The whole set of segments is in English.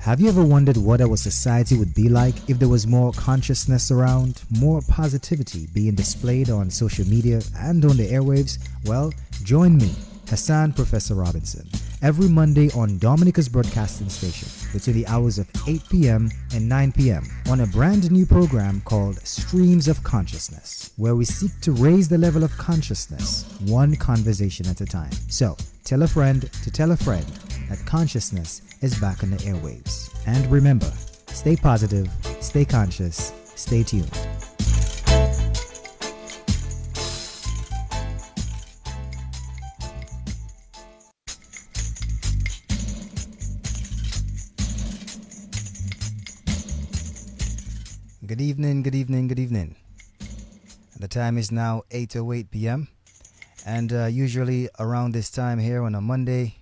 Have you ever wondered what our society would be like if there was more consciousness around, more positivity being displayed on social media and on the airwaves? Well, join me, Hassan Professor Robinson, every Monday on Dominica's broadcasting station between the hours of 8 p.m. and 9 p.m. on a brand new program called Streams of Consciousness, where we seek to raise the level of consciousness one conversation at a time. So, tell a friend to tell a friend that consciousness is back on the airwaves. And remember, stay positive, stay conscious, stay tuned. Good evening, good evening, good evening. The time is now 8:08 p.m. And usually around this time here on a Monday,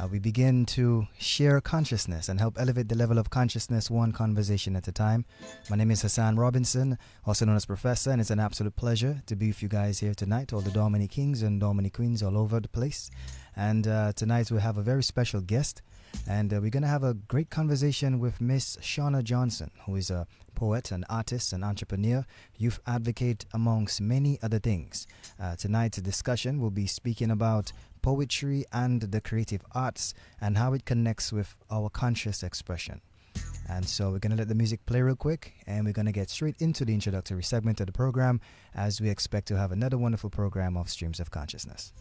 we begin to share consciousness and help elevate the level of consciousness one conversation at a time. My name is Hassan Robinson, also known as Professor, and it's an absolute pleasure to be with you guys here tonight, all the Dominic Kings and Dominic Queens all over the place. And tonight we have a very special guest, and we're going to have a great conversation with Miss Shauna Johnson, who is a poet, an artist, an entrepreneur, youth advocate, amongst many other things. Tonight's discussion will be speaking about poetry and the creative arts and how it connects with our conscious expression. And so we're going to let the music play real quick, and we're going to get straight into the introductory segment of the program, as we expect to have another wonderful program of Streams of Consciousness.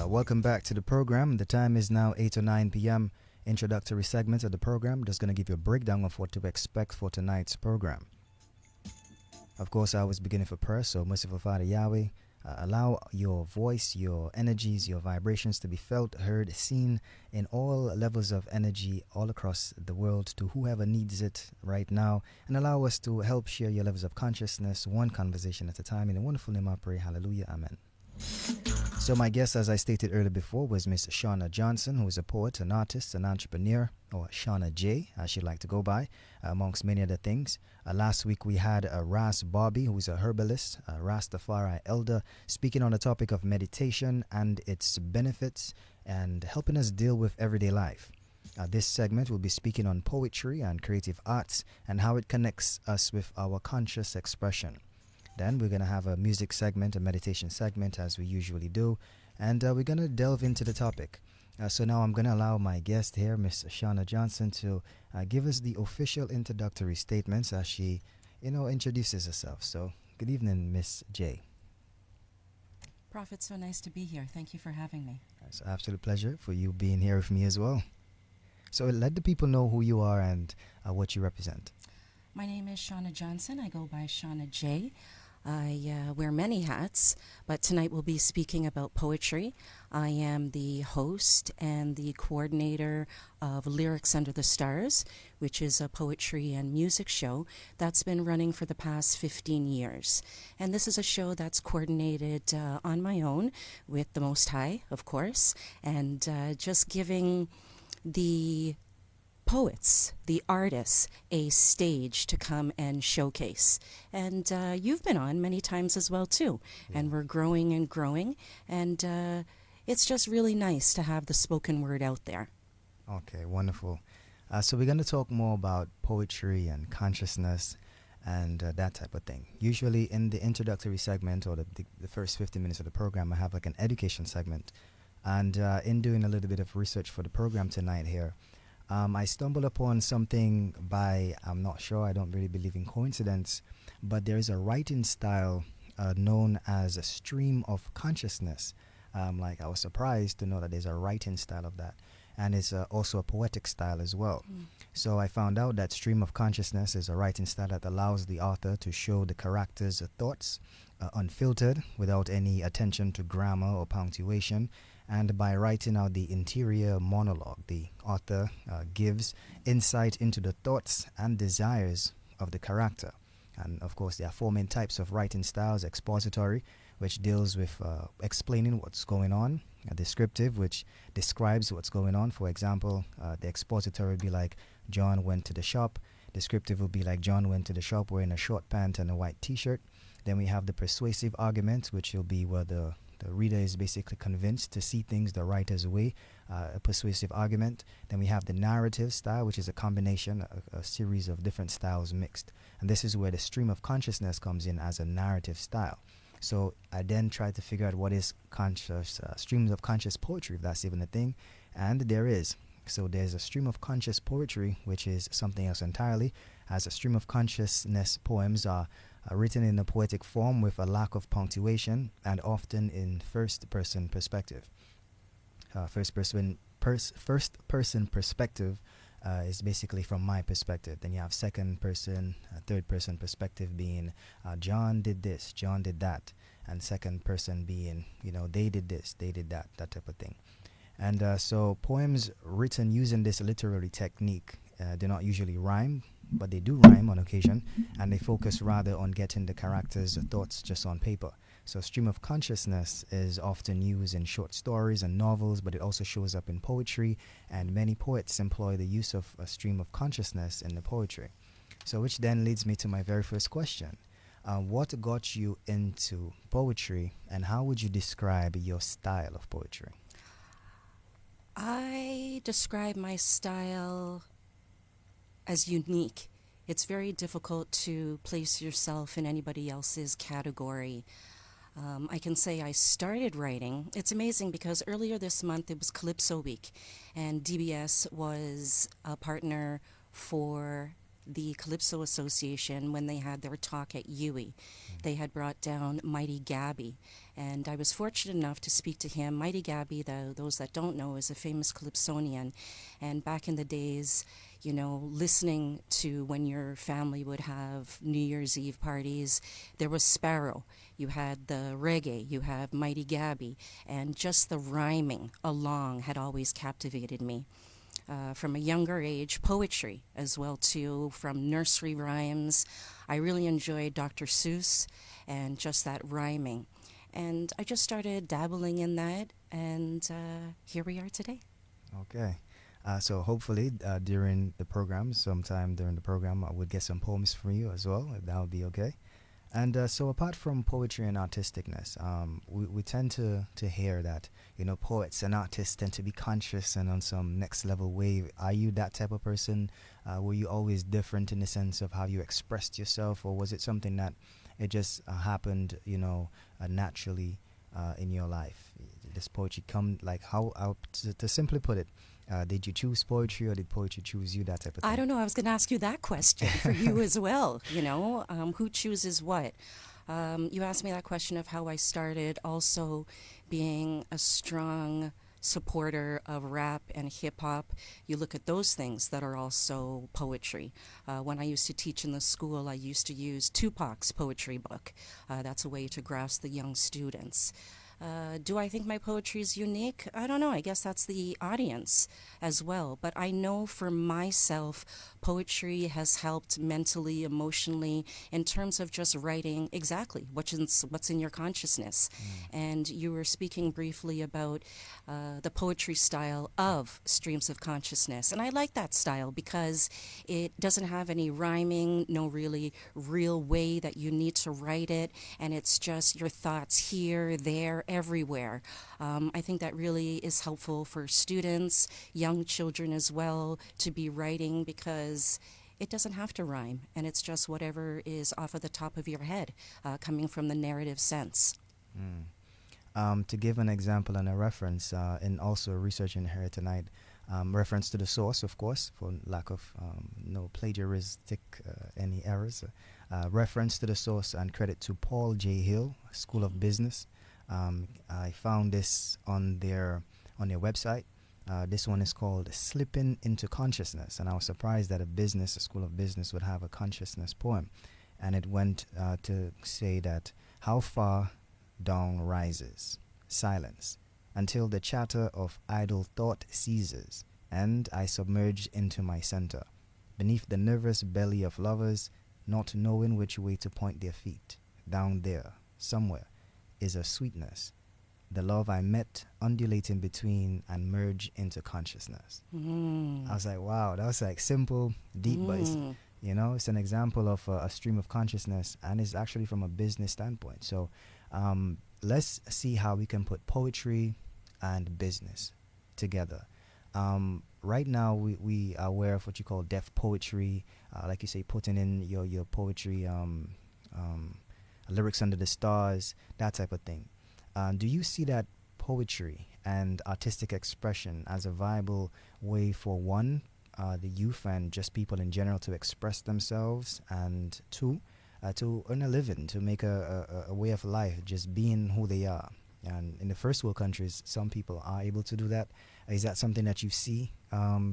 Welcome back to the program. The time is now 8 or 9 p.m. Introductory segment of the program. Just going to give you a breakdown of what to expect for tonight's program. Of course, I was beginning for prayer, so merciful Father Yahweh, allow your voice, your energies, your vibrations to be felt, heard, seen in all levels of energy all across the world to whoever needs it right now, and allow us to help share your levels of consciousness one conversation at a time. In the wonderful name I pray, hallelujah, amen. So my guest, as I stated earlier before, was Miss Shauna Johnson, who is a poet, an artist, an entrepreneur, or Shauna J, as she'd like to go by, amongst many other things. Last week we had Ras Bobby, who is a herbalist, a Rastafari elder, speaking on the topic of meditation and its benefits and helping us deal with everyday life. This segment will be speaking on poetry and creative arts and how it connects us with our conscious expression. Then we're going to have a music segment, a meditation segment, as we usually do, and we're going to delve into the topic. So now I'm going to allow my guest here, Miss Shauna Johnson, to give us the official introductory statements as she, introduces herself. So good evening, Miss J. Prophet, so nice to be here. Thank you for having me. It's an absolute pleasure for you being here with me as well. So let the people know who you are and what you represent. My name is Shauna Johnson. I go by Shauna J. I wear many hats, but tonight we'll be speaking about poetry. I am the host and the coordinator of Lyrics Under the Stars, which is a poetry and music show that's been running for the past 15 years. And this is a show that's coordinated on my own with the Most High, of course, and just giving the poets, the artists, a stage to come and showcase. And you've been on many times as well, too. Yeah. And we're growing and growing. And it's just really nice to have the spoken word out there. Okay, wonderful. So we're going to talk more about poetry and consciousness and that type of thing. Usually in the introductory segment or the first 15 minutes of the program, I have like an education segment. And in doing a little bit of research for the program tonight here, I stumbled upon something by, I'm not sure, I don't really believe in coincidence, but there is a writing style known as a stream of consciousness. I was surprised to know that there's a writing style of that. and it's also a poetic style as well. So I found out that stream of consciousness is a writing style that allows the author to show the character's thoughts unfiltered, without any attention to grammar or punctuation. And by writing out the interior monologue, the author gives insight into the thoughts and desires of the character. And of course, there are four main types of writing styles: expository, which deals with explaining what's going on; descriptive, which describes what's going on. For example, the expository would be like, John went to the shop. Descriptive would be like, John went to the shop wearing a short pant and a white t-shirt. Then we have the persuasive argument, which will be where the reader is basically convinced to see things the writer's way, a persuasive argument. Then we have the narrative style, which is a combination, a series of different styles mixed. And this is where the stream of consciousness comes in as a narrative style. So I then tried to figure out what is conscious, streams of conscious poetry, if that's even a thing. And there is. So there's a stream of conscious poetry, which is something else entirely, as a stream of consciousness poems are written in a poetic form with a lack of punctuation and often in first-person perspective. First-person perspective is basically from my perspective. Then you have second-person, third-person perspective being John did this, John did that, and second-person being, they did this, they did that, that type of thing. And so poems written using this literary technique do not usually rhyme, but they do rhyme on occasion, and they focus rather on getting the character's thoughts just on paper. So stream of consciousness is often used in short stories and novels, but it also shows up in poetry, and many poets employ the use of a stream of consciousness in the poetry. So which then leads me to my very first question. What got you into poetry, and how would you describe your style of poetry? I describe my style as unique. It's very difficult to place yourself in anybody else's category. I can say I started writing. It's amazing because earlier this month it was Calypso Week, and DBS was a partner for the Calypso Association when they had their talk at UWI. They had brought down Mighty Gabby, and I was fortunate enough to speak to him. Mighty Gabby, those that don't know, is a famous Calypsonian, and back in the days, listening to when your family would have New Year's Eve parties, there was Sparrow, you had the reggae, you have Mighty Gabby, and just the rhyming along had always captivated me. From a younger age, poetry as well too, from nursery rhymes. I really enjoyed Dr. Seuss and just that rhyming. And I just started dabbling in that, and here we are today. Okay. So hopefully during the program, sometime during the program, I would get some poems from you as well, if that would be okay. And so apart from poetry and artisticness, we tend to hear that, poets and artists tend to be conscious and on some next level wave. Are you that type of person? Were you always different in the sense of how you expressed yourself, or was it something that it just happened, naturally in your life? This poetry come, like, how to simply put it, did you choose poetry or did poetry choose you, that type of thing? I don't know. I was going to ask you that question for you as well. Who chooses what? You asked me that question of how I started also being a strong supporter of rap and hip hop. You look at those things that are also poetry. When I used to teach in the school, I used to use Tupac's poetry book. That's a way to grasp the young students. Do I think my poetry is unique? I don't know. I guess that's the audience as well. But I know for myself, poetry has helped mentally, emotionally, in terms of just writing exactly what's in your consciousness. And you were speaking briefly about the poetry style of Streams of Consciousness. And I like that style because it doesn't have any rhyming, no really real way that you need to write it. And it's just your thoughts here, there, everywhere. I think that really is helpful for students, young children as well, to be writing because it doesn't have to rhyme, and it's just whatever is off of the top of your head, coming from the narrative sense. To give an example and a reference, and also researching here tonight, reference to the source, of course, for lack of no plagiaristic any errors. Reference to the source and credit to Paul J. Hill, School of Business. I found this on their website, This one is called Slipping into Consciousness. And I was surprised that a school of business, would have a consciousness poem. And it went to say that how far dawn rises, silence, until the chatter of idle thought ceases, and I submerge into my center, beneath the nervous belly of lovers, not knowing which way to point their feet. Down there, somewhere, is a sweetness, the love I met undulating between and merge into consciousness. I was like, wow, that was like simple, deep, but it's, it's an example of a stream of consciousness, and it's actually from a business standpoint. So let's see how we can put poetry and business together. Right now, we are aware of what you call deaf poetry, like you say, putting in your poetry, lyrics under the stars, that type of thing. Do you see that poetry and artistic expression as a viable way for one, the youth and just people in general to express themselves, and two, to earn a living, to make a way of life, just being who they are? And in the first world countries, some people are able to do that. Is that something that you see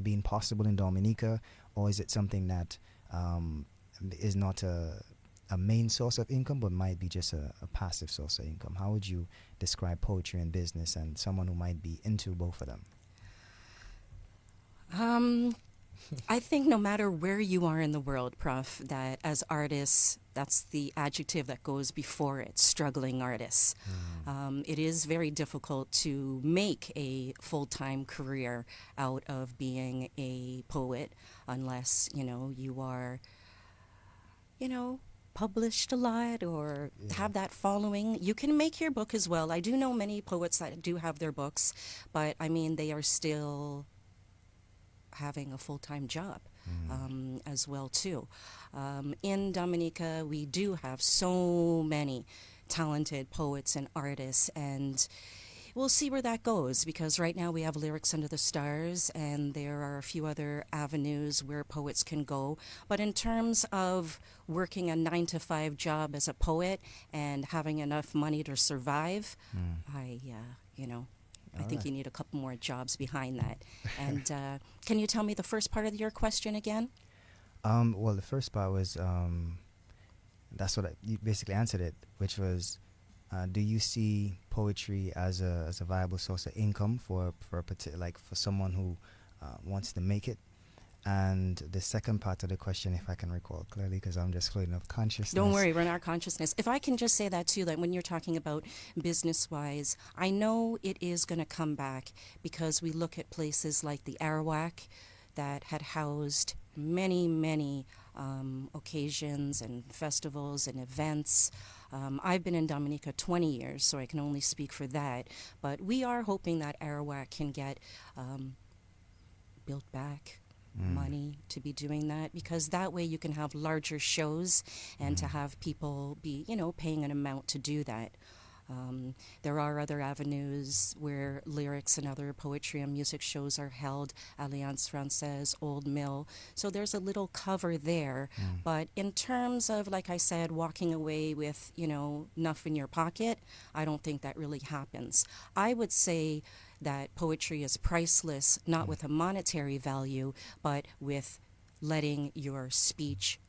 being possible in Dominica, or is it something that is not a main source of income, but might be just a passive source of income? How would you describe poetry and business, and someone who might be into both of them? I think no matter where you are in the world, Prof, that as artists, that's the adjective that goes before it, struggling artists. It is very difficult to make a full-time career out of being a poet unless, you are, published a lot or have that following. You can make your book as well. I do know many poets that do have their books, but I mean, they are still having a full-time job as well too. In Dominica, we do have so many talented poets and artists, and we'll see where that goes, because right now we have Lyrics Under the Stars, and there are a few other avenues where poets can go. But in terms of working a 9-to-5 job as a poet and having enough money to survive, I think you need a couple more jobs behind that. And can you tell me the first part of your question again? Well, the first part was, that's what you basically answered it, which was, do you see poetry as a viable source of income for someone who wants to make it? And the second part of the question, if I can recall clearly, because I'm just floating of consciousness. Don't worry, we're in our consciousness. If I can just say that too, that when you're talking about business-wise, I know it is going to come back, because we look at places like the Arawak that had housed many, many occasions and festivals and events. I've been in Dominica 20 years, so I can only speak for that. But we are hoping that Arawak can get built back. Money to be doing that, because that way you can have larger shows and to have people be, paying an amount to do that. There are other avenues where lyrics and other poetry and music shows are held, Alliance Francaise, Old Mill. So there's a little cover there. But in terms of, like I said, walking away with, enough in your pocket, I don't think that really happens. I would say that poetry is priceless, not with a monetary value, but with letting your speech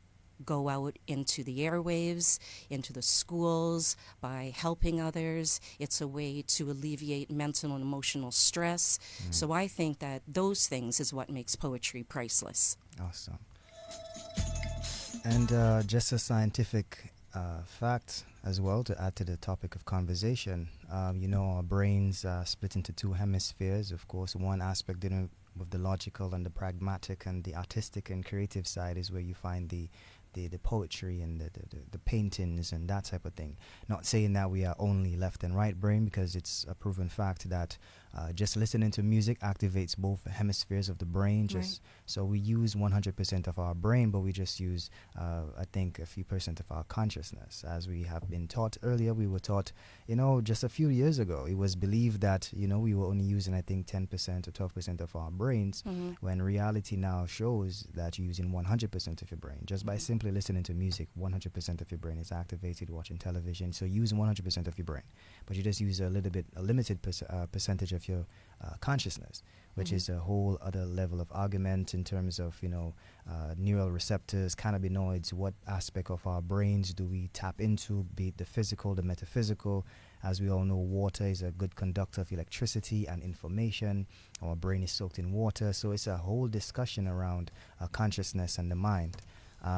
go out into the airwaves, into the schools, by helping others. It's a way to alleviate mental and emotional stress. So I think that those things is what makes poetry priceless. Awesome. And just a scientific fact as well to add to the topic of conversation. Our brains split into two hemispheres. Of course, one aspect dealing with the logical and the pragmatic, and the artistic and creative side is where you find the poetry and the paintings and that type of thing. Not saying that we are only left and right brain, because it's a proven fact that just listening to music activates both hemispheres of the brain. So we use 100% of our brain, but we just use I think a few percent of our consciousness. As we have been taught earlier, we were taught, just a few years ago, it was believed that we were only using, I think, 10% or 12% of our brains, when reality now shows that you're using 100% of your brain just by simply listening to music. 100% of your brain is activated watching television. So use 100% of your brain, but you just use a limited percentage of of your consciousness, which is a whole other level of argument in terms of, neural receptors, cannabinoids, what aspect of our brains do we tap into, be it the physical, the metaphysical. As we all know, water is a good conductor of electricity and information. Our brain is soaked in water, so it's a whole discussion around consciousness and the mind.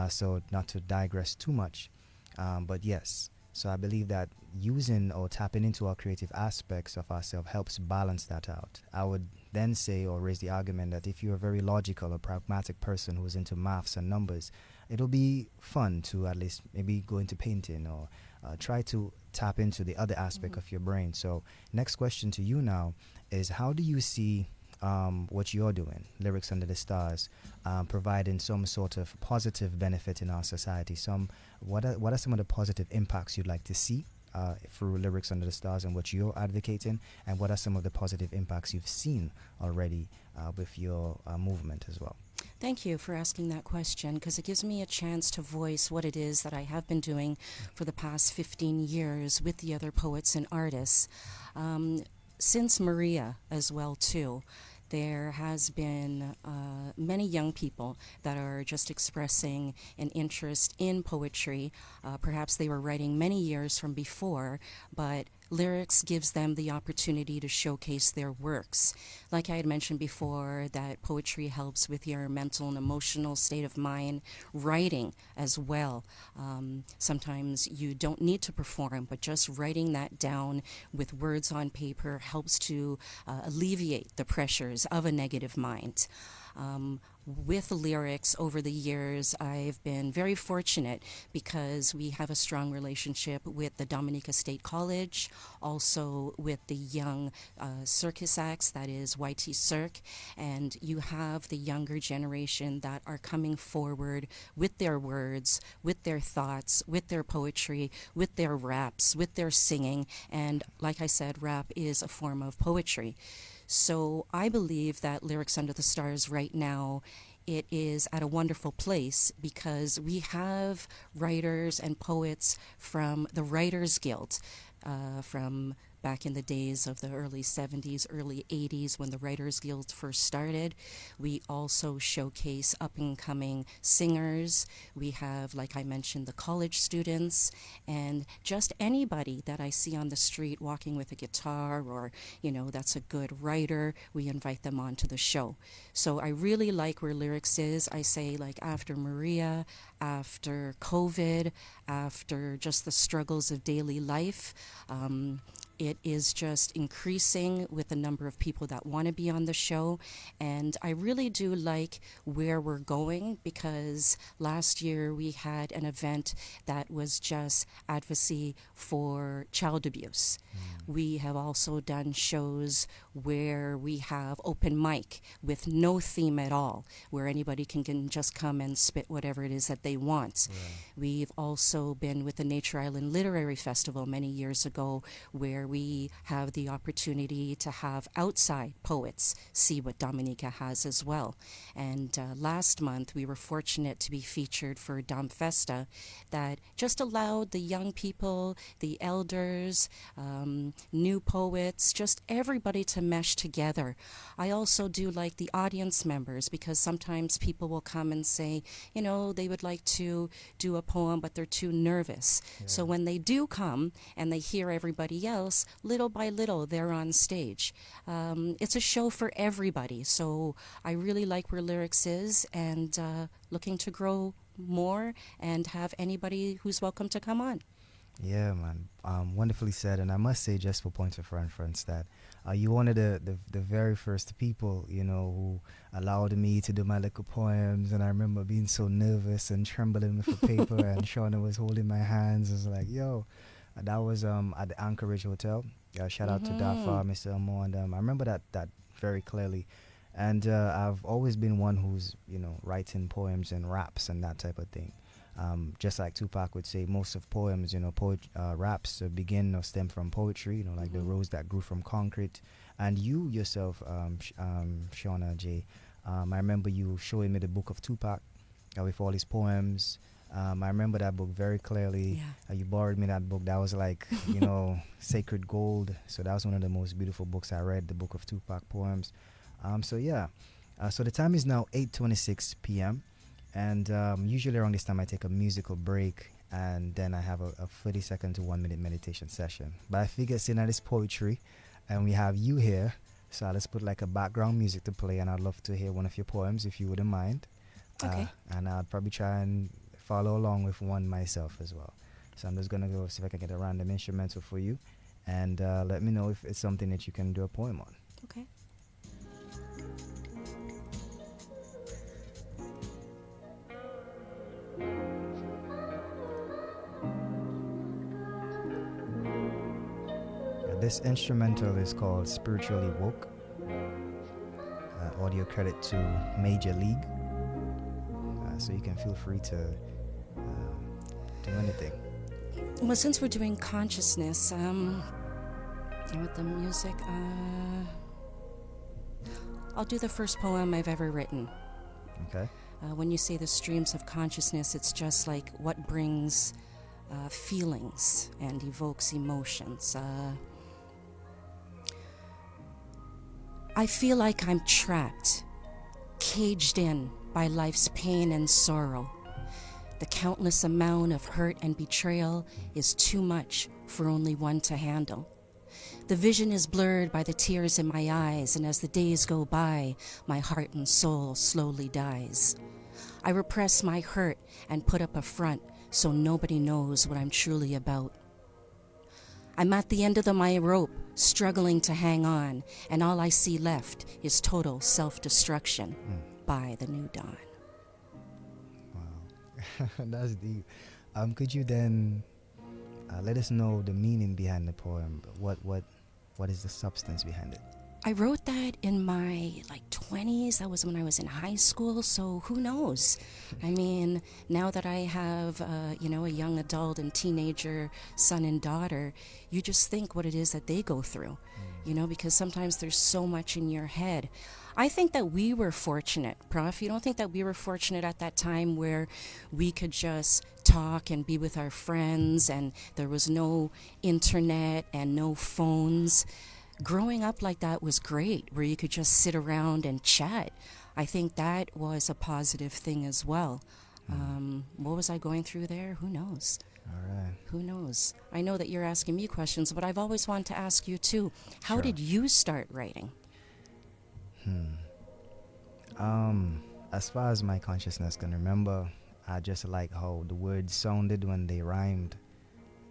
So not to digress too much, but yes. So I believe that using or tapping into our creative aspects of ourselves helps balance that out. I would then say or raise the argument that if you're a very logical or pragmatic person who's into maths and numbers, it'll be fun to at least maybe go into painting or try to tap into the other aspect of your brain. So next question to you now is, how do you see what you're doing, Lyrics Under the Stars, providing some sort of positive benefit in our society? What are some of the positive impacts you'd like to see through Lyrics Under the Stars and what you're advocating, and what are some of the positive impacts you've seen already with your movement as well? Thank you for asking that question, because it gives me a chance to voice what it is that I have been doing for the past 15 years with the other poets and artists. Since Maria as well, too, there has been many young people that are just expressing an interest in poetry. Perhaps they were writing many years from before, but lyrics gives them the opportunity to showcase their works. Like I had mentioned before, that poetry helps with your mental and emotional state of mind, writing as well. Sometimes you don't need to perform, but just writing that down with words on paper helps to alleviate the pressures of a negative mind. With lyrics over the years, I've been very fortunate because we have a strong relationship with the Dominica State College, also with the young circus acts, that is YT Cirque, and you have the younger generation that are coming forward with their words, with their thoughts, with their poetry, with their raps, with their singing, and like I said, rap is a form of poetry. So I believe that Lyrics Under the Stars right now, it is at a wonderful place because we have writers and poets from the Writers Guild, from back in the days of the early 70s, early 80s when the Writers Guild first started. We also showcase up-and-coming singers. We have, like I mentioned, the college students, and just anybody that I see on the street walking with a guitar or, that's a good writer, we invite them onto the show. So I really like where lyrics is. I say, like, after Maria, after COVID, after just the struggles of daily life, it is just increasing with the number of people that want to be on the show. And I really do like where we're going because last year we had an event that was just advocacy for child abuse. We have also done shows where we have open mic with no theme at all, where anybody can just come and spit whatever it is that they want. Right. We've also been with the Nature Island Literary Festival many years ago, where we have the opportunity to have outside poets see what Dominica has as well. And last month we were fortunate to be featured for Dom Festa, that just allowed the young people, the elders, new poets, just everybody to mesh together. I also do like the audience members because sometimes people will come and say, they would like to do a poem, but they're too nervous. Yeah. So when they do come and they hear everybody else, little by little, they're on stage. It's a show for everybody. So I really like where lyrics is and looking to grow more and have anybody who's welcome to come on. Yeah, man. Wonderfully said. And I must say, just for point of reference, that you one of the very first people, who allowed me to do my little poems. And I remember being so nervous and trembling with the paper, and Shauna was holding my hands. I was like, yo, that was at the Anchorage Hotel. Shout out to Dafa, Mr. Amo, and I remember that very clearly. And I've always been one who's, writing poems and raps and that type of thing. Just like Tupac would say, most of poems, raps begin or stem from poetry, like the rose that grew from concrete. And you yourself, Shauna J, I remember you showing me the book of Tupac with all his poems. I remember that book very clearly. Yeah. You borrowed me that book. That was like, sacred gold. So that was one of the most beautiful books I read, the book of Tupac poems. So yeah. So the time is now 8:26 p.m. And usually around this time I take a musical break and then I have a 30-second to 1 minute meditation session. But I figured seeing that it's poetry and we have you here, so I'll just put like a background music to play and I'd love to hear one of your poems if you wouldn't mind. Okay. And I'll probably try and follow along with one myself as well. So I'm just going to go see if I can get a random instrumental for you and let me know if it's something that you can do a poem on. Okay. This instrumental is called Spiritually Woke. Audio credit to Major League. So you can feel free to do anything. Well, since we're doing consciousness, with the music, I'll do the first poem I've ever written. Okay. When you say the streams of consciousness, it's just like what brings feelings and evokes emotions. I feel like I'm trapped, caged in by life's pain and sorrow. The countless amount of hurt and betrayal is too much for only one to handle. The vision is blurred by the tears in my eyes, and as the days go by, my heart and soul slowly dies. I repress my hurt and put up a front so nobody knows what I'm truly about. I'm at the end of my rope, struggling to hang on, and all I see left is total self-destruction by the new dawn. Wow. That's deep. Could you then let us know the meaning behind the poem? What is the substance behind it? I wrote that in my 20s. That was when I was in high school, so who knows? I mean, now that I have a young adult and teenager son and daughter, you just think what it is that they go through, because sometimes there's so much in your head. I think that we were fortunate, Prof. You don't think that we were fortunate at that time where we could just talk and be with our friends and there was no internet and no phones? Growing up like that was great, where you could just sit around and chat. I think that was a positive thing as well. What was I going through there? Who knows? All right. Who knows? I know that you're asking me questions, but I've always wanted to ask you too. How Sure. did you start writing? As far as my consciousness can remember, I just like how the words sounded when they rhymed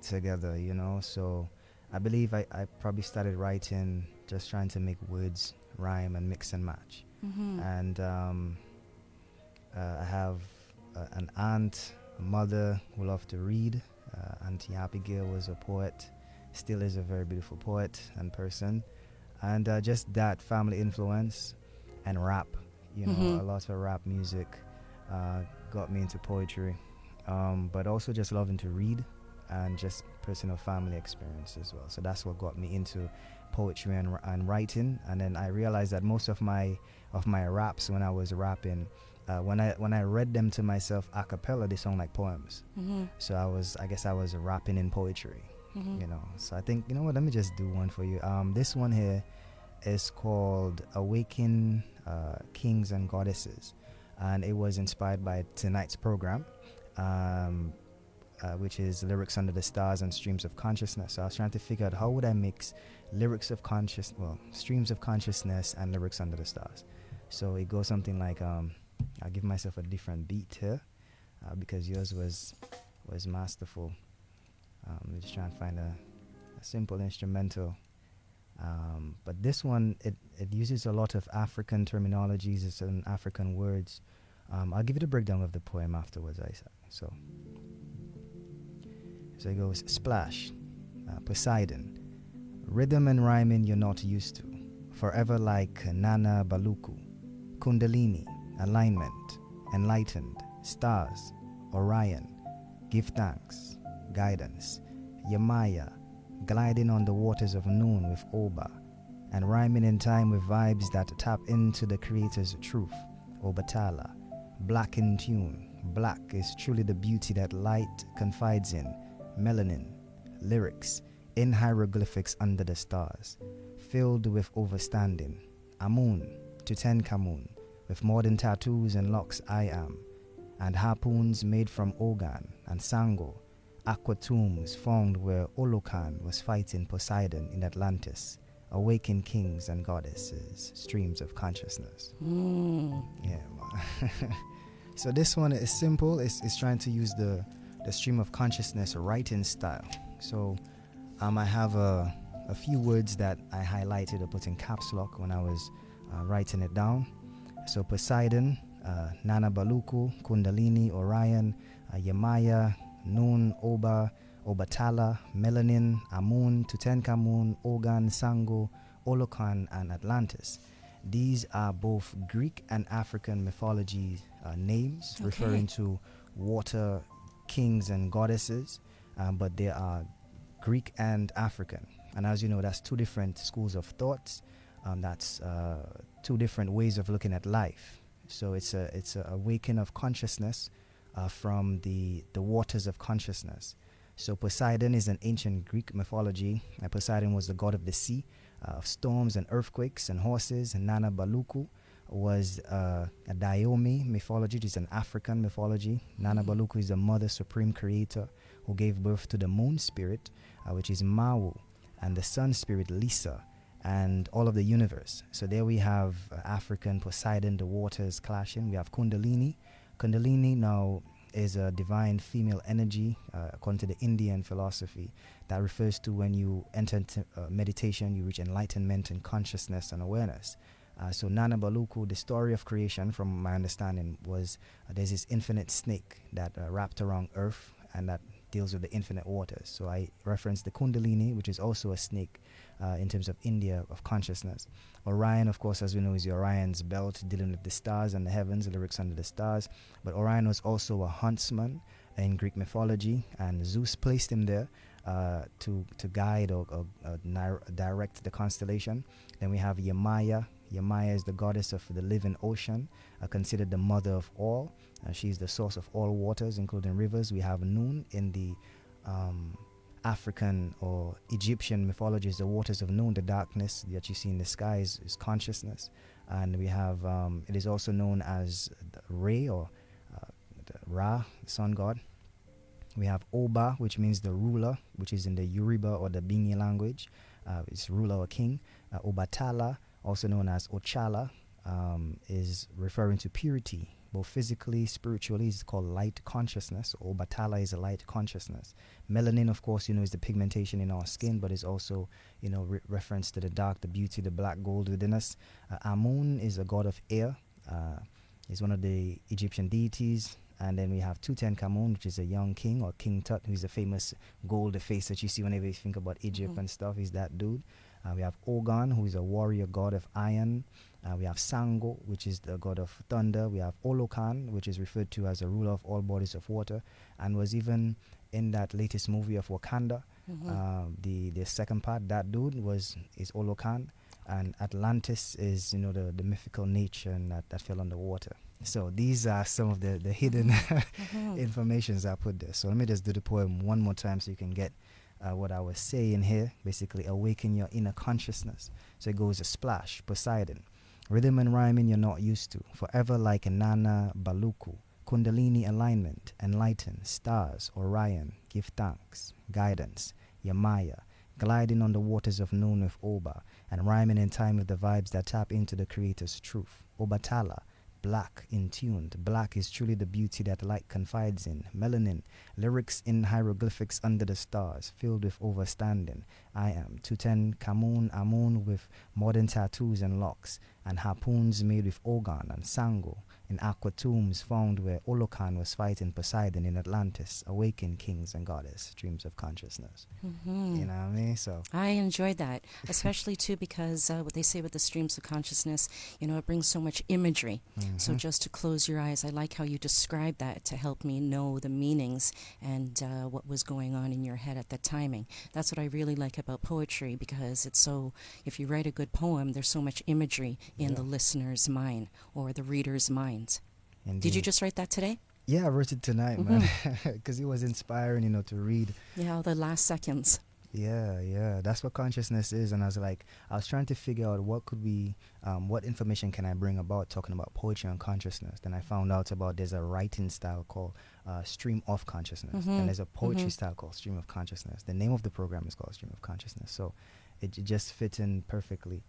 together, So I believe I probably started writing just trying to make words rhyme and mix and match. Mm-hmm. And I have an aunt, a mother who loved to read. Auntie Abigail was a poet, still is a very beautiful poet and person. And just that family influence and rap, Mm-hmm. a lot of rap music got me into poetry. But also just loving to read and just personal family experience as well. So that's what got me into poetry and writing. And then I realized that most of my raps when I was rapping, when I read them to myself a cappella, they sound like poems. Mm-hmm. So I guess I was rapping in poetry. Mm-hmm. So I think, what, let me just do one for you. This one here is called Awaken Kings and Goddesses, and it was inspired by tonight's program, which is Lyrics Under the Stars and Streams of Consciousness. So I was trying to figure out how would I mix streams of consciousness and lyrics under the stars. So it goes something like, I'll give myself a different beat here because yours was masterful. Let me just try and find a simple instrumental. But this one, it uses a lot of African terminologies and African words. I'll give you the breakdown of the poem afterwards. So it goes: Splash, Poseidon, rhythm and rhyming you're not used to, forever like Nana Baluku, Kundalini, alignment, enlightened, stars, Orion, give thanks, guidance, Yamaya, gliding on the waters of noon with Oba, and rhyming in time with vibes that tap into the creator's truth, Obatala, black in tune, Black is truly the beauty that light confides in. Melanin, lyrics, in hieroglyphics under the stars, filled with overstanding. Amun, Tutankhamun, with modern tattoos and locks I am, and harpoons made from Ogan and Sango, aqua tombs found where Olokan was fighting Poseidon in Atlantis, awakened kings and goddesses, streams of consciousness. Yeah, man. So this one is simple. It's trying to use the stream of consciousness writing style. So I have a few words that I highlighted or put in caps lock when I was writing it down. So Poseidon, Nana Baluku, Kundalini, Orion, Yemaya, Nun, Oba, Obatala, Melanin, Amun, Tutankhamun, Ogan, Sango, Olokan, and Atlantis. These are both Greek and African mythology names, referring to water kings and goddesses, but they are Greek and African. And as you know, that's two different schools of thoughts. That's two different ways of looking at life. So it's a awakening of consciousness from the waters of consciousness. So Poseidon is an ancient Greek mythology. Poseidon was the god of the sea, of storms and earthquakes and horses. And Nana Baluku was a Diomi mythology, which is an African mythology. Nana Baluku is the mother supreme creator who gave birth to the moon spirit, which is Mawu, and the sun spirit Lisa, and all of the universe. So there we have African Poseidon, the waters clashing. We have Kundalini. Kundalini now is a divine female energy, according to the Indian philosophy, that refers to when you enter into meditation, you reach enlightenment and consciousness and awareness. So Nana Baluku, the story of creation, from my understanding, was there's this infinite snake that wrapped around earth and that deals with the infinite waters. So I referenced the Kundalini, which is also a snake in terms of India, of consciousness. Orion, of course, as we know, is the Orion's belt, dealing with the stars and the heavens, the lyrics under the stars. But Orion was also a huntsman in Greek mythology, and Zeus placed him there to guide or direct the constellation. Then we have Yemaya. Yemaya is the goddess of the living ocean, considered the mother of all. She's the source of all waters, including rivers. We have Nun in the African or Egyptian mythologies. The waters of Nun, the darkness that you see in the sky, is consciousness. And we have, it is also known as the Re, or the Ra, the sun god. We have Oba, which means the ruler, which is in the Yoruba or the Bingi language. It's ruler or king. Obatala, also known as Ochala, is referring to purity, both physically, spiritually. It's called light consciousness. Obatala is a light consciousness. Melanin, of course, is the pigmentation in our skin, but is also, reference to the dark, the beauty, the black gold within us. Amun is a god of air. He's one of the Egyptian deities. And then we have Tutankhamun, which is a young king, or King Tut, who's the famous gold face that you see whenever you think about Egypt and stuff. He's that dude. We have Ogan, who is a warrior god of iron. We have Sango, which is the god of thunder. We have Olokan, which is referred to as a ruler of all bodies of water, and was even in that latest movie of Wakanda. The second part, that dude is Olokan, and Atlantis is the mythical nature and that fell underwater. So these are some of the hidden informations I put there. So let me just do the poem one more time so you can get what I was saying here. Basically, awaken your inner consciousness. So it goes a splash, Poseidon. Rhythm and rhyming you're not used to. Forever like a Nana Baluku. Kundalini alignment. Enlighten. Stars. Orion. Give thanks. Guidance. Yemaya. Gliding on the waters of Nun with Oba. And rhyming in time with the vibes that tap into the creator's truth. Obatala. Black, in tuned. Black is truly the beauty that light confides in. Melanin, lyrics in hieroglyphics under the stars, filled with overstanding. I am Tutankhamun, Amun with modern tattoos and locks, and harpoons made with Ogan and Sango, in aqua tombs found where Olokan was fighting Poseidon in Atlantis, awakened kings and goddess, streams of consciousness. You know what I mean? So I enjoyed that, especially too because what they say with the streams of consciousness, it brings so much imagery. So just to close your eyes, I like how you describe that to help me know the meanings and what was going on in your head at that timing. That's what I really like about poetry, because it's so, if you write a good poem, there's so much imagery in the listener's mind or the reader's mind. Indeed. Did you just write that today? Yeah, I wrote it tonight, man, because it was inspiring, to read. Yeah, the last seconds. Yeah, that's what consciousness is. And I was trying to figure out what information can I bring about talking about poetry and consciousness. Then I found out about there's a writing style called Stream of Consciousness, and there's a poetry style called Stream of Consciousness. The name of the program is called Stream of Consciousness, so it just fits in perfectly.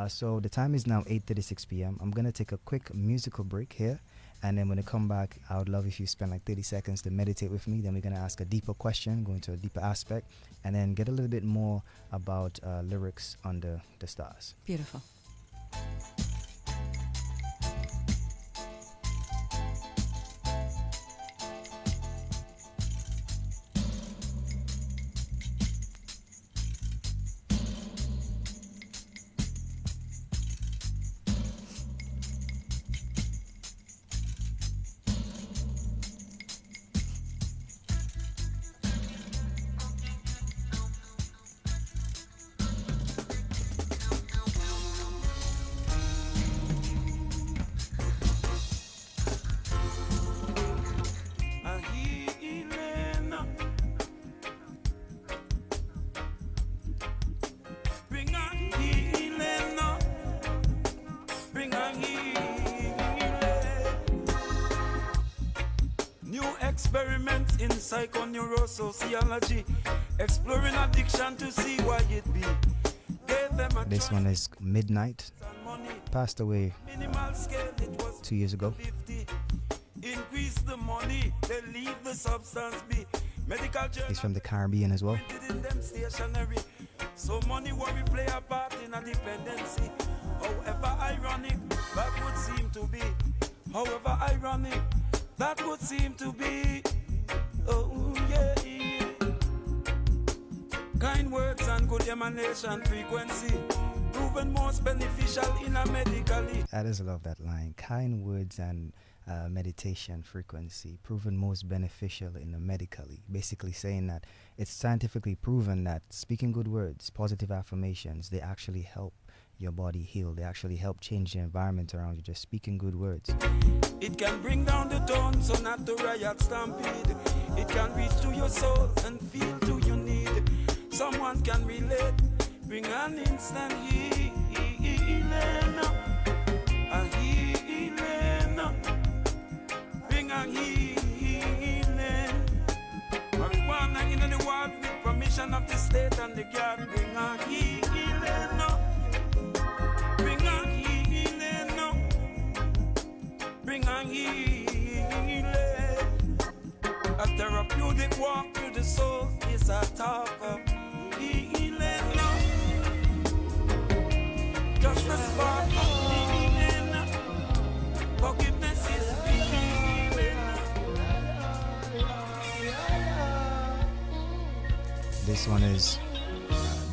So the time is now 8:36 p.m. I'm gonna take a quick musical break here. And then when I come back, I would love if you spend like 30 seconds to meditate with me. Then we're going to ask a deeper question, go into a deeper aspect, and then get a little bit more about lyrics under the stars. Beautiful. Experiments in psychoneurosociology, exploring addiction to see why it be. This one is Midnight. Passed away 2 years ago. Increase the money, they leave the substance be. Medical He's from the Caribbean as well. So money worry play a part in a dependency. However ironic that would seem to be. However ironic that would seem to be. Oh yeah, yeah. Kind words and good emanation frequency proven most beneficial in a medically. I just love that line. Kind words and meditation frequency proven most beneficial in the medically. Basically saying that it's scientifically proven that speaking good words, positive affirmations, they actually help your body heal. They actually help change the environment around you. Just speaking good words. It can bring down the tone, so not to riot stampede. It can reach to your soul and feel to your need. Someone can relate, bring an instant healing. A healing, bring a healing. Marijuana in the world with permission of the state and the guard. Bring a healing. Bring a healing. A therapeutic walk through the soul is a talk of healing. Just a spark of healing. Forgiveness is healing. This one is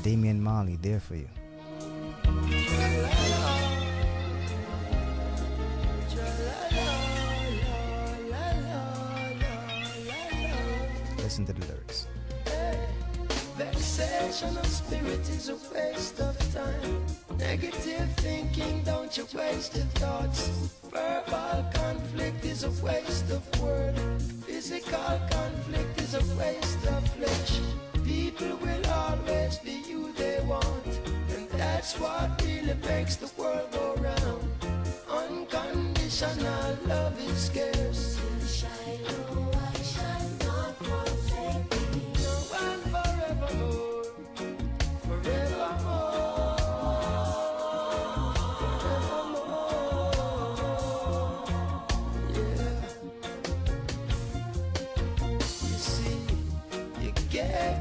Damian Marley, There For You. Listen to the lyrics. Vexation of spirit is a waste of time. Negative thinking, don't you waste your thoughts. Verbal conflict is a waste of word. Physical conflict is a waste of flesh. People will always be who they want, and that's what really makes the world go round. Unconditional love is scarce.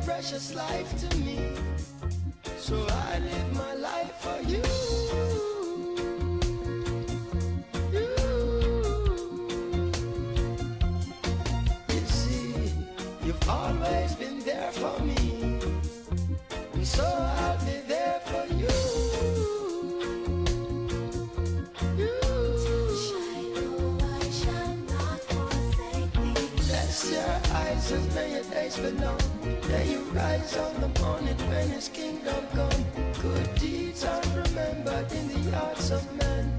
Precious life to me, so I live my life for you. You see, you've always been there for me, and so I'll be there for you. Bless your eyes and may your days be long. Then you rise on the morning when his kingdom come. Good deeds are remembered in the hearts of men.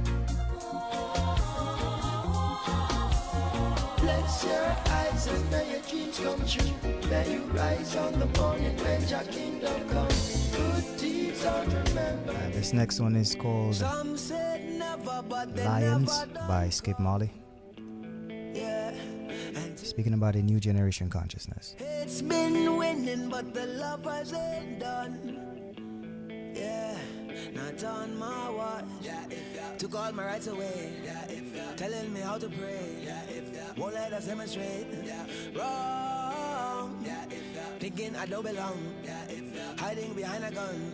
Bless close your eyes and may your dreams come true. May you rise on the morning when your kingdom comes. Good deeds are remembered. This next one is called Some said never, but they Lions never by done. Skip Marley, Yeah. And speaking about a new generation consciousness. it's been winning, but the lovers ain't done. Yeah, not on my watch. Took all my rights away. Telling me how to pray. Won't let us demonstrate. Wrong. Thinking I don't belong. Hiding behind a gun.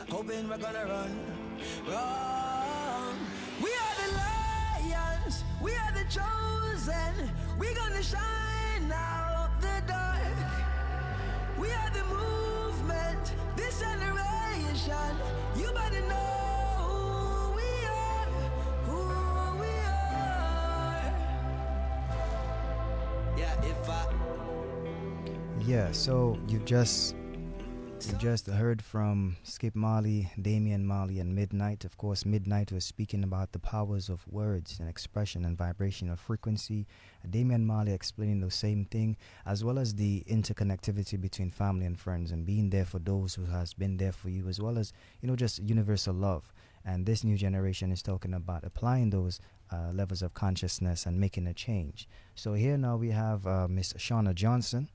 Hoping we're gonna run. Wrong. We are the lions. We are the chosen. We're gonna shine out the dark. We are the movement. This generation. You better know who we are. Who we are. Yeah, if I. Yeah, so you've just heard from Skip Marley, Damian Marley, and Midnight. Of course, Midnight was speaking about the powers of words and expression and vibration of frequency. Damian Marley explaining the same thing, as well as the interconnectivity between family and friends and being there for those who has been there for you, as well as, just universal love. And this new generation is talking about applying those levels of consciousness and making a change. So here now we have Miss Shauna Johnson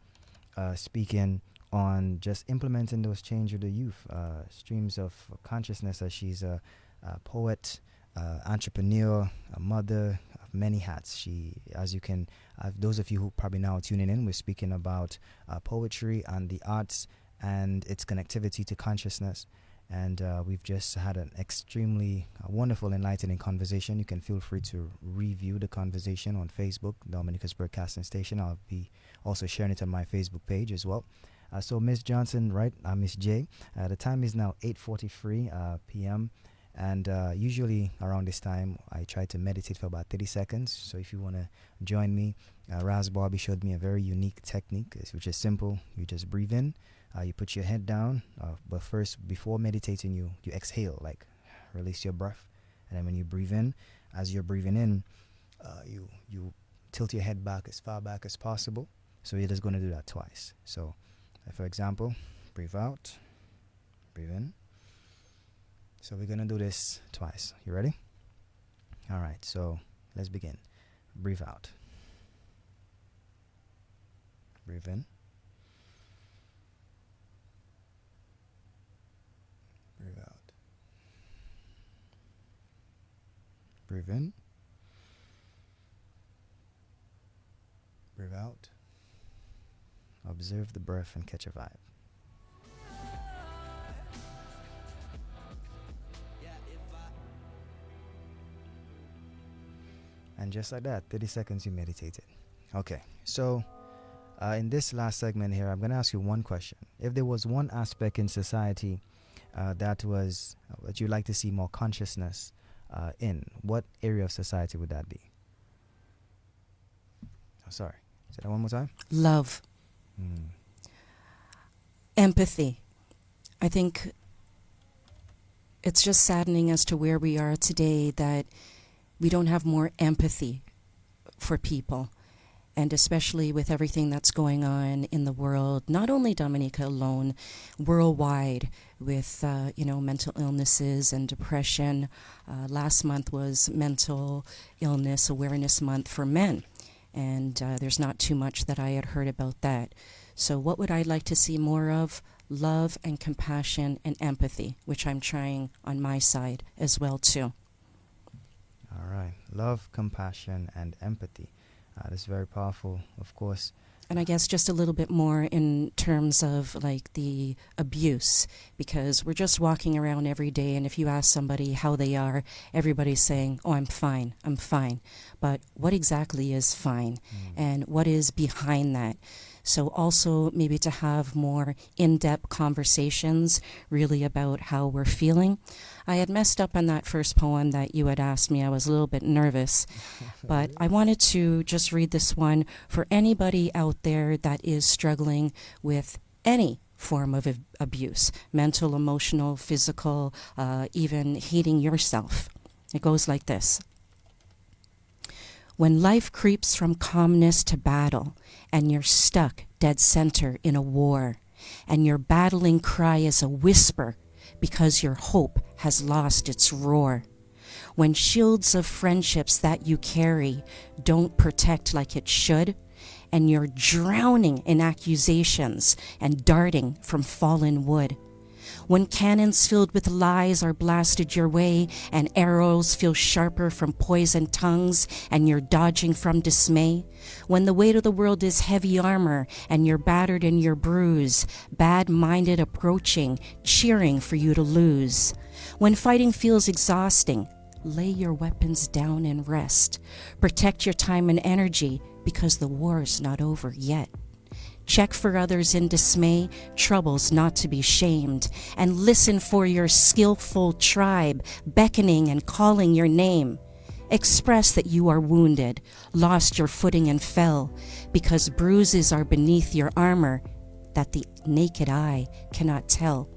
speaking on just implementing those change with the youth streams of consciousness, as she's a poet, entrepreneur, a mother of many hats. She, as you can, those of you who probably now tuning in, we're speaking about poetry and the arts and its connectivity to consciousness. And we've just had an extremely wonderful, enlightening conversation. You can feel free to review the conversation on Facebook, Dominica's Broadcasting Station. I'll be also sharing it on my Facebook page as well. So Miss Johnson, right? Miss J. The time is now 8:43 p.m. And usually around this time, I try to meditate for about 30 seconds. So if you want to join me, Raz Barbie showed me a very unique technique, which is simple. You just breathe in, you put your head down, but first, before meditating, you exhale, like release your breath. And then when you breathe in, as you're breathing in, you tilt your head back as far back as possible. So you're just going to do that twice. So for example, breathe out, breathe in. So we're going to do this twice. You ready? All right, so let's begin. Breathe out. Breathe in. Breathe out. Breathe in. Breathe out. Observe the breath and catch a vibe. And just like that, 30 seconds you meditated. Okay, so in this last segment here, I'm going to ask you one question. If there was one aspect in society that you'd like to see more consciousness in, what area of society would that be? Oh, sorry. Say that one more time. Love. Empathy. I think it's just saddening as to where we are today that we don't have more empathy for people, and especially with everything that's going on in the world, not only Dominica alone, worldwide, with mental illnesses and depression. Last month was Mental Illness Awareness Month for men, and there's not too much that I had heard about that. So what would I like to see more of? Love and compassion and empathy, which I'm trying on my side as well too. All right. Love, compassion, and empathy. That's very powerful, of course. And I guess just a little bit more in terms of like the abuse, because we're just walking around every day, and if you ask somebody how they are, everybody's saying, oh, I'm fine. But what exactly is fine? And what is behind that? So also maybe to have more in-depth conversations really about how we're feeling. I had messed up on that first poem that you had asked me. I was a little bit nervous. But I wanted to just read this one for anybody out there that is struggling with any form of abuse, mental, emotional, physical, even hating yourself. It goes like this. When life creeps from calmness to battle, and you're stuck dead center in a war, and your battling cry is a whisper because your hope has lost its roar. When shields of friendships that you carry don't protect like it should, and you're drowning in accusations and darting from fallen wood. When cannons filled with lies are blasted your way, and arrows feel sharper from poisoned tongues, and you're dodging from dismay. When the weight of the world is heavy armor, and you're battered and you're bruised, bad-minded approaching, cheering for you to lose. When fighting feels exhausting, lay your weapons down and rest. Protect your time and energy, because the war's not over yet. Check for others in dismay, troubles not to be shamed, and listen for your skillful tribe beckoning and calling your name. Express that you are wounded, lost your footing and fell, because bruises are beneath your armor that the naked eye cannot tell.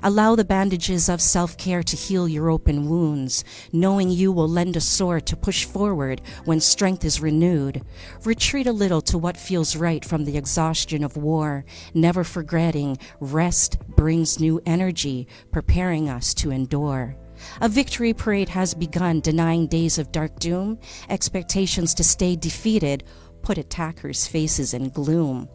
Allow the bandages of self-care to heal your open wounds, knowing you will lend a sword to push forward when strength is renewed. Retreat a little to what feels right from the exhaustion of war, never forgetting rest brings new energy, preparing us to endure. A victory parade has begun, denying days of dark doom, expectations to stay defeated, put attackers' faces in gloom.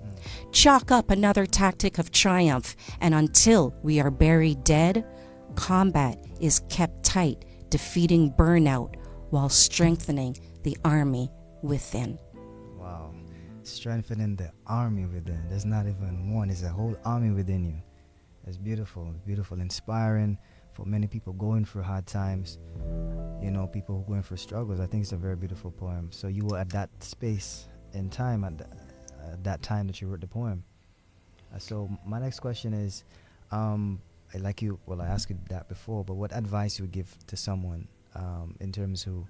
Chalk up another tactic of triumph, and until we are buried dead, combat is kept tight, defeating burnout while strengthening the army within. Wow. Strengthening the army within. There's not even one, there's a whole army within you. It's beautiful, beautiful, inspiring for many people going through hard times, you know, people who are going through struggles. I think it's a very beautiful poem. So you were at that space in time, at that time that you wrote the poem. So my next question is, I asked you that before, but what advice you would give to someone in terms who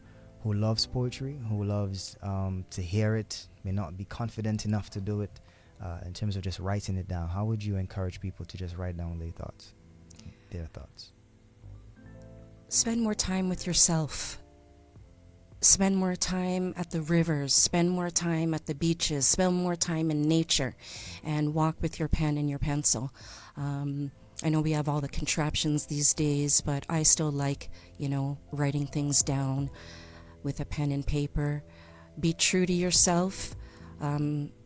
loves poetry, who loves to hear it, may not be confident enough to do it, in terms of just writing it down? How would you encourage people to just write down their thoughts? Spend more time with yourself. Spend more time at the rivers, spend more time at the beaches, spend more time in nature, and walk with your pen and your pencil. I know we have all the contraptions these days, but I still like, writing things down with a pen and paper. Be true to yourself.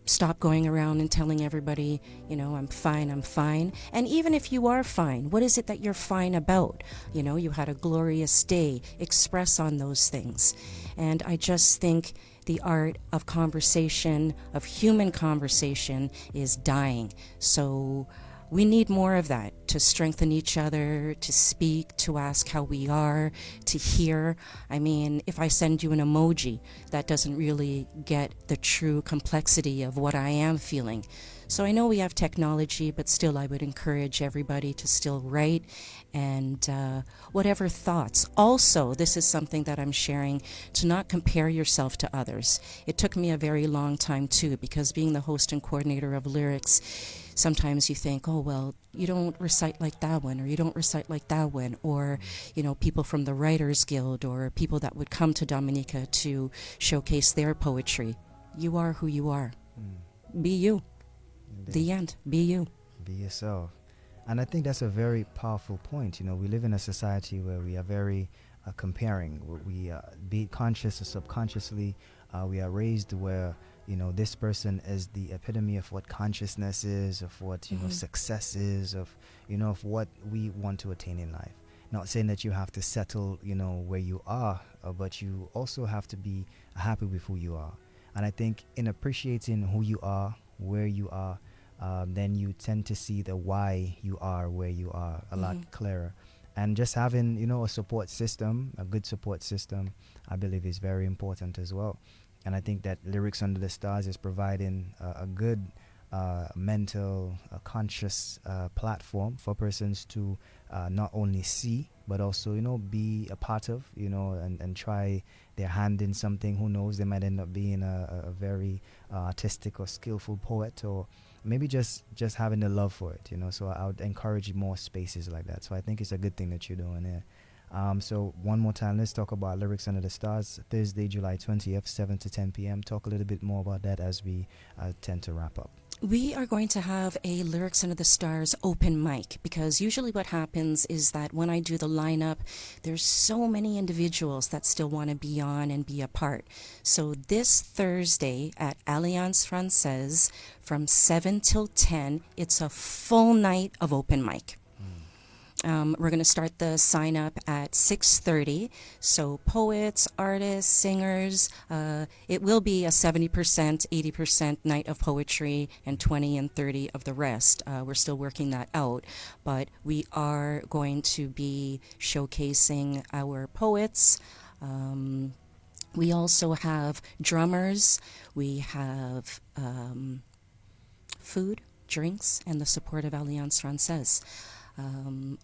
Stop going around and telling everybody, I'm fine. And even if you are fine, what is it that you're fine about? You had a glorious day. Express on those things. And I just think the art of conversation, of human conversation, is dying. So we need more of that to strengthen each other, to speak, to ask how we are, to hear. I mean, if I send you an emoji, that doesn't really get the true complexity of what I am feeling. So I know we have technology, but still I would encourage everybody to still write and whatever thoughts. Also, this is something that I'm sharing, to not compare yourself to others. It took me a very long time too, because being the host and coordinator of lyrics, sometimes you think, oh, well, you don't recite like that one, or you don't recite like that one, or, people from the Writers Guild, or people that would come to Dominica to showcase their poetry. You are who you are. Be you. Indeed. The end. Be you. Be yourself. And I think that's a very powerful point. We live in a society where we are very comparing. We be it conscious or subconsciously, we are raised where this person is the epitome of what consciousness is, of what success is, of of what we want to attain in life. Not saying that you have to settle where you are, but you also have to be happy with who you are. And I think in appreciating who you are, where you are, then you tend to see the why you are where you are a lot clearer. And just having a support system, a good support system, I believe is very important as well. And I think that Lyrics Under the Stars is providing a good mental, conscious platform for persons to not only see, but also, be a part of, and try their hand in something. Who knows, they might end up being a very artistic or skillful poet, or maybe just having the love for it, So I would encourage more spaces like that. So I think it's a good thing that you're doing here. So one more time, let's talk about Lyrics Under the Stars, Thursday, July 20th, 7 to 10 p.m. Talk a little bit more about that as we tend to wrap up. We are going to have a Lyrics Under the Stars open mic because usually what happens is that when I do the lineup, there's so many individuals that still want to be on and be a part. So this Thursday at Alliance Francaise from 7 till 10, it's a full night of open mic. We're going to start the sign up at 6:30. So poets, artists, singers, it will be a 70%, 80% night of poetry and 20 and 30 of the rest. We're still working that out, but we are going to be showcasing our poets. We also have drummers. We have food, drinks, and the support of Alliance Francaise.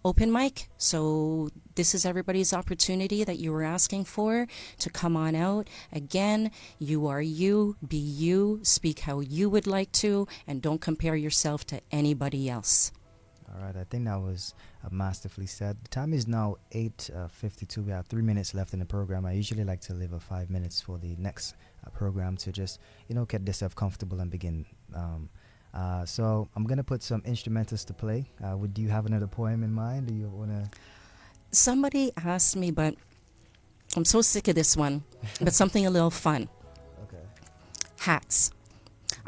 Open mic. So this is everybody's opportunity that you were asking for to come on out. Again, you are you, be you, speak how you would like to, and don't compare yourself to anybody else. All right, I think that was masterfully said. The time is now 8:52. We have 3 minutes left in the program. I usually like to leave 5 minutes for the next program to just, get yourself comfortable and begin. So I'm going to put some instrumentals to play. Do you have another poem in mind? Do you want to? Somebody asked me, but I'm so sick of this one, but something a little fun. Okay. Hats.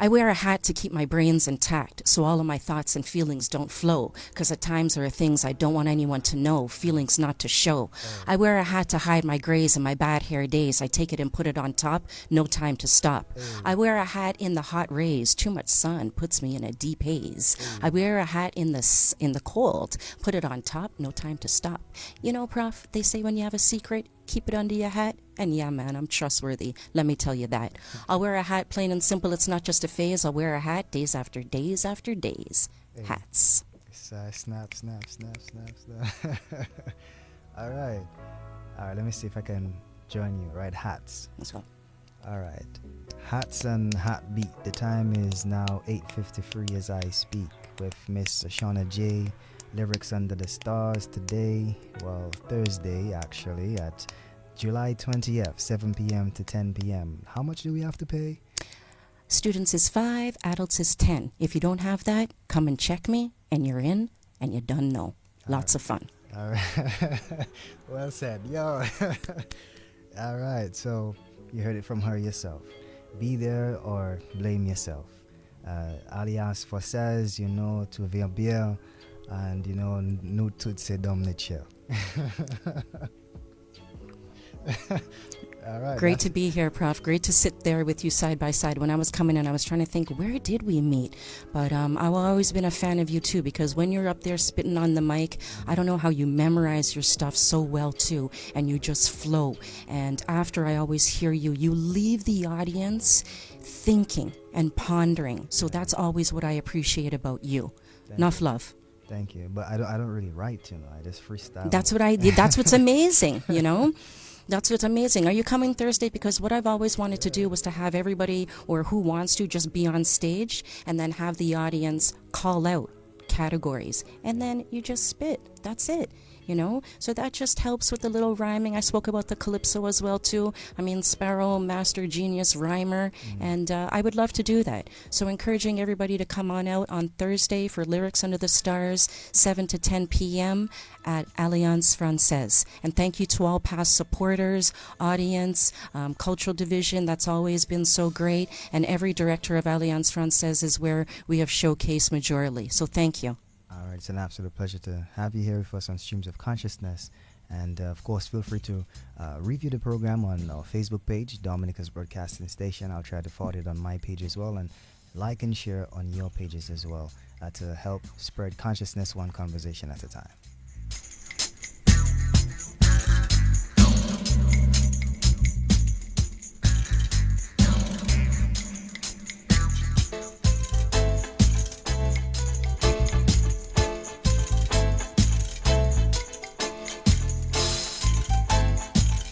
I wear a hat to keep my brains intact so all of my thoughts and feelings don't flow, because at times there are things I don't want anyone to know, feelings not to show. I wear a hat to hide my grays and my bad hair days. I take it and put it on top, no time to stop. I wear a hat in the hot rays, too much sun puts me in a deep haze. I wear a hat in the cold, put it on top, no time to stop. Prof, they say when you have a secret, keep it under your hat. And yeah, man, I'm trustworthy. Let me tell you that. I'll wear a hat plain and simple. It's not just a phase. I'll wear a hat days after days after days. Hats. Snap, snap, snap, snap, snap. All right. Let me see if I can join you. Right, hats. Let's go. All right. Hats and Hat Beat. The time is now 8:53 as I speak with Miss Shauna J. Lyrics Under the Stars today. Well, Thursday actually at July 20th, 7 p.m. to 10 p.m. How much do we have to pay? Students is 5, adults is 10. If you don't have that, come and check me, and you're in, and you done know. Lots of fun. All right. Well said. Yo. All right. So you heard it from her yourself. Be there or blame yourself. Alias Francaise, to ver bien, and nous toutes ces dames ne chill. All right. Great to be here, Prof. Great to sit there with you side by side. When I was coming in, I was trying to think, where did we meet? But I've always been a fan of you, too, because when you're up there spitting on the mic, I don't know how you memorize your stuff so well, too, and you just flow. And after I always hear you, you leave the audience thinking and pondering. So that's always what I appreciate about you. Enough love. Thank you. But I don't really write, I just freestyle. That's what I did. That's what's amazing, That's what's amazing. Are you coming Thursday? Because what I've always wanted to do was to have everybody or who wants to just be on stage and then have the audience call out categories. And then you just spit. That's it. So that just helps with the little rhyming. I spoke about the calypso as well too. Sparrow, master genius rhymer, and I would love to do that. So encouraging everybody to come on out on Thursday for Lyrics Under the Stars, 7 to 10 p.m. at Alliance Francaise. And thank you to all past supporters, audience, cultural division. That's always been so great. And every director of Alliance Francaise is where we have showcased majorly. So thank you. All right, it's an absolute pleasure to have you here with us on Streams of Consciousness. And of course, feel free to review the program on our Facebook page, Dominica's Broadcasting Station. I'll try to forward it on my page as well, and like and share on your pages as well to help spread consciousness one conversation at a time.